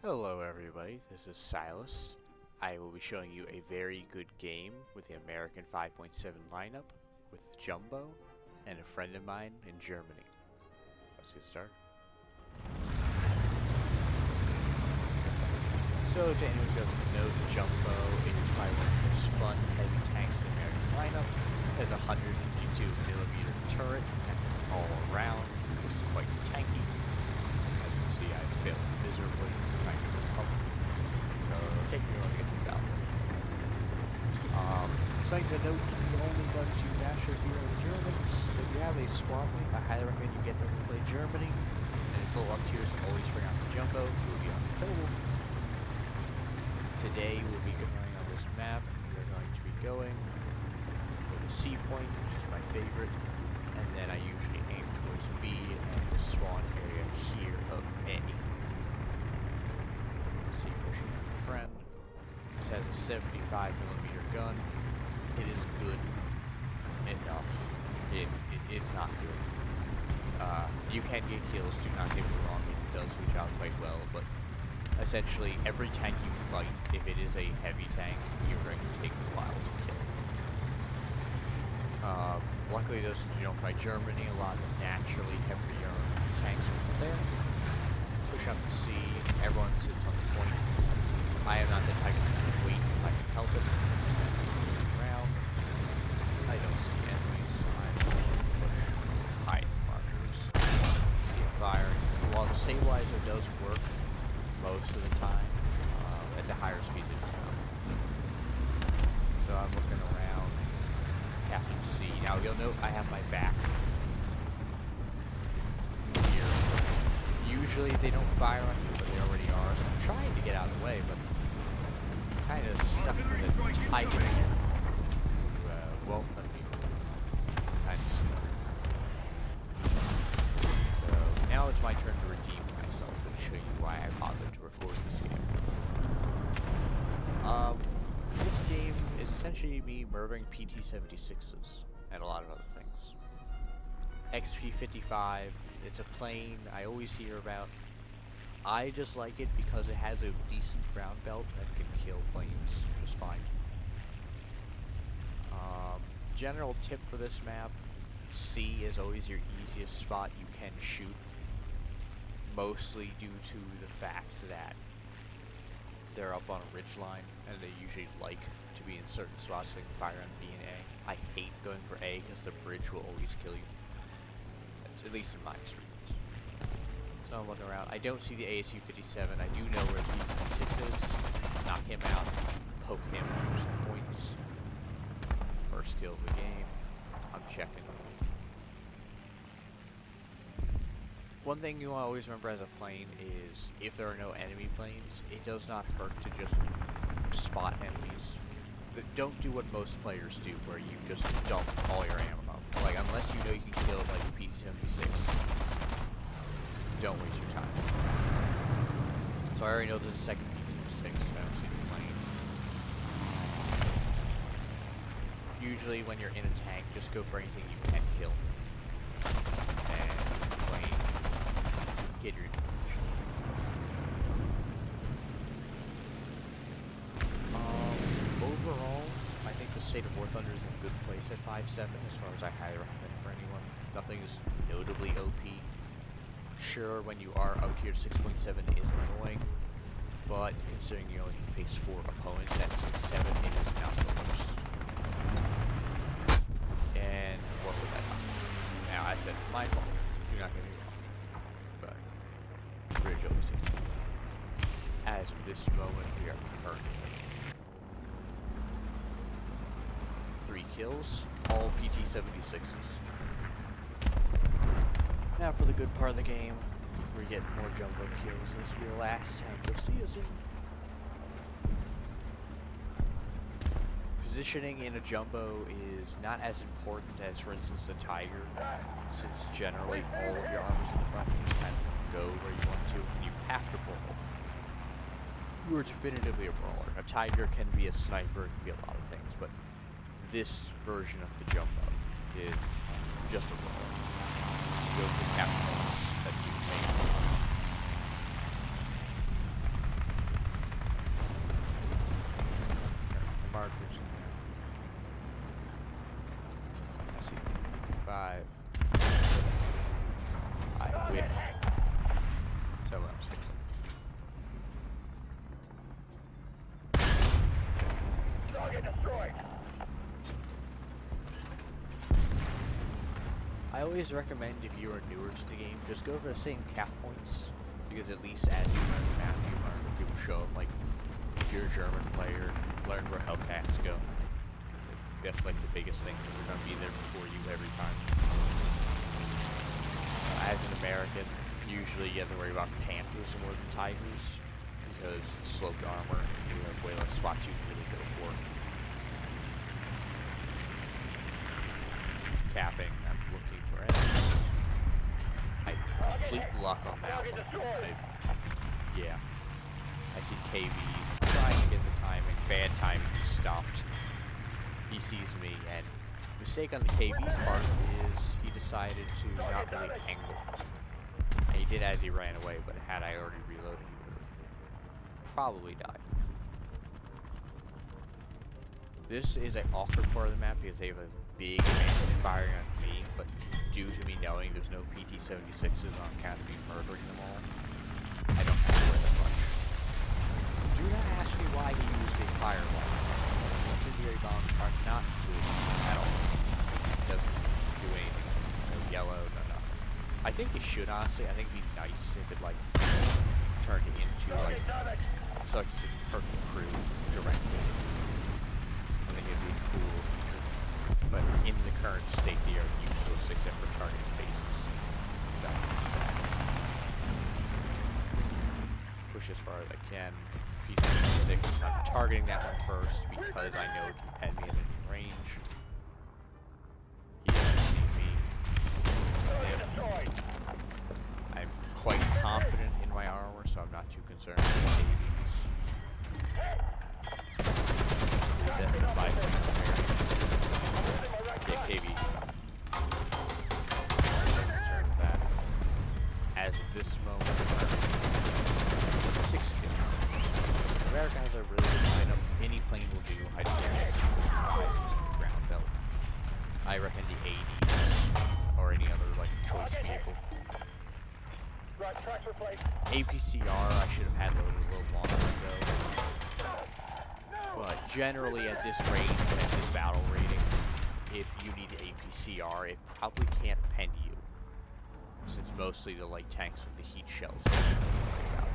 Hello everybody, this is Silas. I will be showing you a very good game with the American 5.7 lineup with Jumbo and a friend of mine in Germany. Let's get started. So to anyone who doesn't know, the Jumbo is probably one of the most fun heavy tanks in the American lineup. It has a 152mm turret all around. It's quite tanky. As you can see, I failed miserably trying to go up. So it'll take me a while to get to the battle. Something to note, the only guns you master here are the Germans. So if you have a squad mate, I highly recommend you get them to play Germany. And in full up tiers, always bring out the Jumbo. You will be unkillable. Today we'll be going on this map. We are going to be going for the C point, which is my favorite. And then I usually aim towards B and the spawn area here of A. See, pushing out a friend. This has a 75mm gun. It is good enough. It's not good. You can get kills, do not get me wrong, it does the job quite well, but essentially every tank you fight, if it is a heavy tank, you're going to take a while to kill. Luckily though, since you don't fight Germany, a lot of the naturally heavier tanks are there. Push up to C, everyone sits on the point. I am not the type to wait if I can help it. Around. I don't see enemies, so I'm going to push hide markers. See a fire. While the stabilizer does work most of the time, at the higher speeds it does not. So I'm looking around. Captain C. Now you'll note I have my back here. Usually they don't fire on you, but they already are, so I'm trying to get out of the way, but kind of stuck with a tiger here. Won't let me move. Kind of stuck. So now it's my turn to redeem myself and show you why I bothered to record this game. This game is essentially me murdering PT-76s and a lot of other things. XP-55, it's a plane I always hear about. I just like it because it has a decent ground belt that can kill planes just fine. General tip for this map, C is always your easiest spot you can shoot. Mostly due to the fact that they're up on a ridgeline and they usually like to be in certain spots so they can fire on B and A. I hate going for A because the bridge will always kill you. At least in my experience. So I'm looking around. I don't see the ASU-57. I do know where the P-76 is. Knock him out. Poke him for some points. First kill of the game. I'm checking. One thing you want to always remember as a plane is if there are no enemy planes, it does not hurt to just spot enemies. But don't do what most players do, where you just dump all your ammo. Like, unless you know you can kill, like, a P-76, don't waste your time. So I already know there's a second P-76, so I don't see the plane. Usually when you're in a tank, just go for anything you can kill. And plane, get your overall, I think the State of War Thunder is in a good place at 5.7 as far as I highly recommend for anyone. Nothing is notably OP. Sure, when you are out here, 6.7 is annoying, but considering you only face 4 opponents at 6.7, it is not the worst. And what was that? Now, I said my fault. Do not get me wrong. But bridge always seems to be. As of this moment, we are currently 3 kills, all PT-76s. Now for the good part of the game, we're getting more Jumbo kills. This will be the last tank you'll see us in. Positioning in a Jumbo is not as important as, for instance, the Tiger, since generally all of your armor's in the front, you just kind of go where you want to, and you have to brawl. You are definitively a brawler. A Tiger can be a sniper, it can be a lot of things, but this version of the Jumbo is just a brawler. You go for the capitals, that's the main one. always recommend if you are newer to the game, just go for the same cap points, because at least as you learn the map, you learn where people show up. Like, if you're a German player, learn where Hellcats go. That's like the biggest thing, because they're going to be there before you every time. As an American, usually you have to worry about Panthers more than Tigers, because sloped armor, you have way less spots you can really go for. Capping, I'm looking for enemies. I complete luck on that one. Yeah. I see KVs, I'm trying to get the timing. Bad timing, he's stopped. He sees me, and the mistake on the KV's part is he decided to not really angle. And he did as he ran away, but had I already reloaded, he would have probably died. This is an awkward part of the map because they have a big advantage firing on me, but due to me knowing there's no PT-76s on account of me murdering them all, I don't have to worry that much. Do not ask me why he used a fireball. Incendiary bombs are not good at all. It doesn't do anything. No yellow, no nothing. I think it should, honestly. I think it'd be nice if it, like, turned it into, like, such a perfect crew directly. I think it'd be cool. But in the current state, they are useless except for targeting bases. That is sad. Push as far as I can. P-76. I'm targeting that one first because I know it can pen me at any range. He doesn't see me. I'm quite confident in my armor, so I'm not too concerned with KVs. That's the 5 Yeah, KV. Concerned with that. As of this moment, 6 kills. America has a really good lineup. Any plane will do. I don't think ground belt. I reckon the 80s or any other like choice vehicle. APCR I should have had loaded a little longer ago. But generally at this range and at this battle rating, if you need APCR, it probably can't pen you, since mostly the light tanks with the heat shells are about.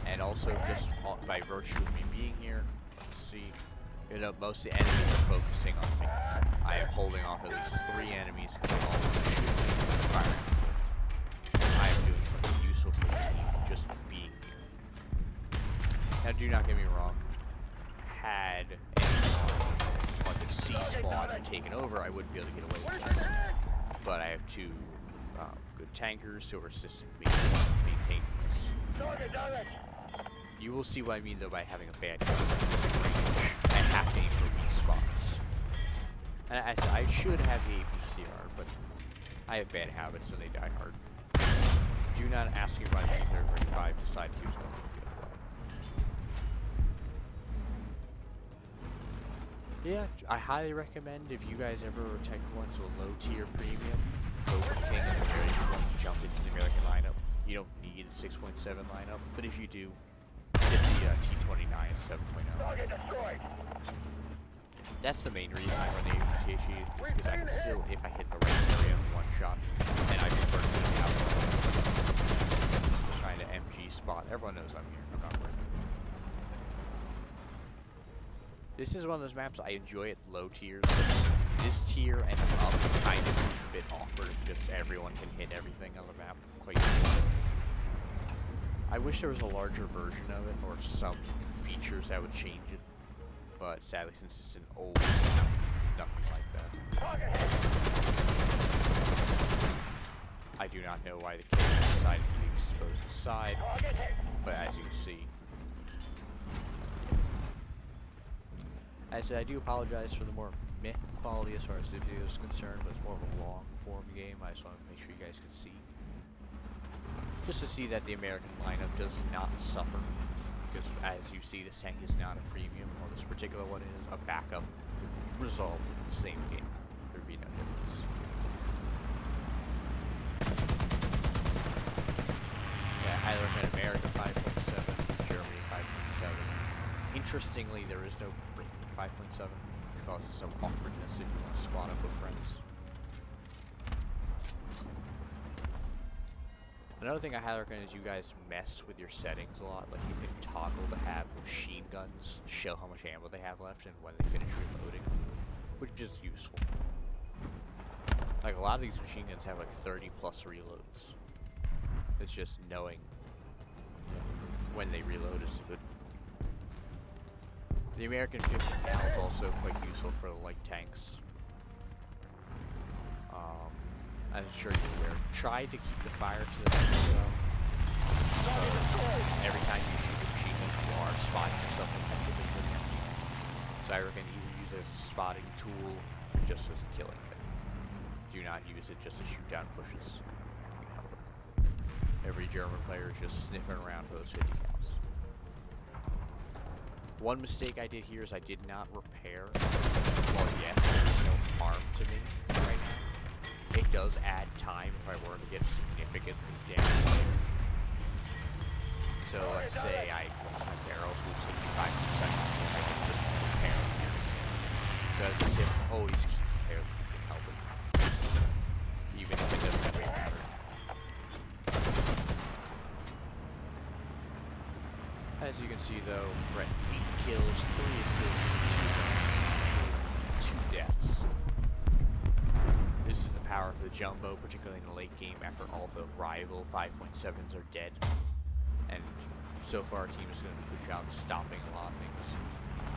And also, just by virtue of me being here, let's see, you know, most of the enemies are focusing on me. I am holding off at least 3 enemies because they're all shooting and firing. I am doing something useful for the team, just being here. Now, do not get me wrong. Had anyone like the C squad taken over, I wouldn't be able to get away with this. But I have 2 good tankers who are assisting me maintaining this. You will see what I mean, though, by having a bad gun range and have to aim for weak spots. And I should have the APCR, but I have bad habits and they die hard. Do not ask me why the T-35 decided he was going to go the other way. Yeah, I highly recommend if you guys ever take one to a low-tier premium, go for King and you're ready to jump into the American lineup. You don't need the 6.7 lineup, but if you do, get the T-29 7.0. That's the main reason I run the APCH, is because I can still, if I hit the right area, one shot, and I prefer to get out. Just trying to MG spot. Everyone knows I'm here. I'm not worried. This is one of those maps I enjoy at low tiers. This tier and up kind of a bit awkward because everyone can hit everything on the map quite easily. I wish there was a larger version of it or some features that would change it, but sadly since it's an old map, nothing like that. I do not know why the kid decided to expose the side, but as you can see, I said I do apologize for the more meh quality as far as the video is concerned, but it's more of a long form game. I just want to make sure you guys can see. Just to see that the American lineup does not suffer. Because as you see, this tank is not a premium, or this particular one is a backup resolved in the same game. There would be no difference. Yeah, I look at America 5.7, Germany 5.7. Interestingly, there is no break 5.7, which causes some awkwardness if you want to squad up with friends. Another thing I highly recommend is you guys mess with your settings a lot. Like you can toggle to have machine guns show how much ammo they have left and when they finish reloading, which is useful. Like a lot of these machine guns have like 30 plus reloads. It's just knowing when they reload is good. The American 50 cal is also quite useful for the light tanks. I'm sure you're aware. Try to keep the fire to the minimum. Every time you shoot a machine gun, you are spotting yourself effectively with the enemy. So I recommend either use it as a spotting tool or just as a killing thing. Do not use it just to shoot down bushes. Every German player is just sniffing around for those 50 cals. One mistake I did here is I did not repair. Well, yes, there's no harm to me right now. It does add time if I were to get significantly damaged. So let's say I lost my barrels, it would take me 5 seconds if I could just repair them here. So as a tip, always keep repairs if you can help it. Even if it doesn't really matter. As you can see though, Brett 8 kills, 3 assists, 2 deaths. This is the power of the Jumbo, particularly in the late game after all the rival 5.7s are dead. And so far our team is doing a good job stopping a lot of things.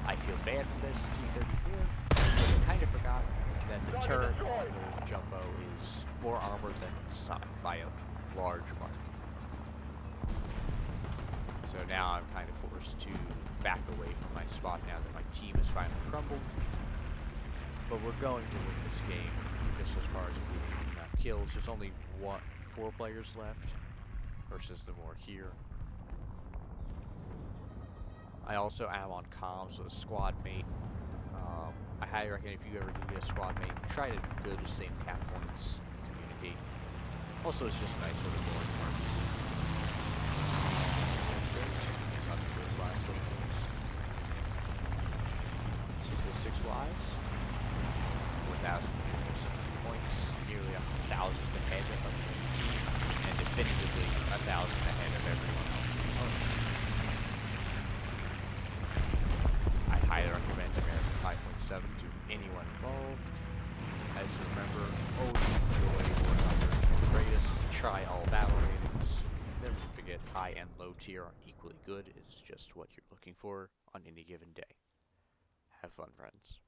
I feel bad for this T-34, but I kind of forgot that the turret on the Jumbo is more armored than Sonic by a large margin. So now I'm kind of forced to back away from my spot now that my team has finally crumbled. But we're going to win this game, just as far as getting enough kills. There's only 4 players left, versus the more here. I also am on comms with a squad mate. I highly recommend if you ever do get a squad mate, try to go to the same cap points, communicate. Also, it's just nice for the boring parts. Last little things. 6 lives. 4,060 points, nearly 1,000 ahead of the team, and definitively 1,000 ahead of everyone else. I highly recommend American 5.7 to anyone involved. As you remember, always enjoy War Thunder and greatest. Try all battle ratings. Never forget high and low tier are equally good. It's just what you're looking for on any given day. Have fun, friends.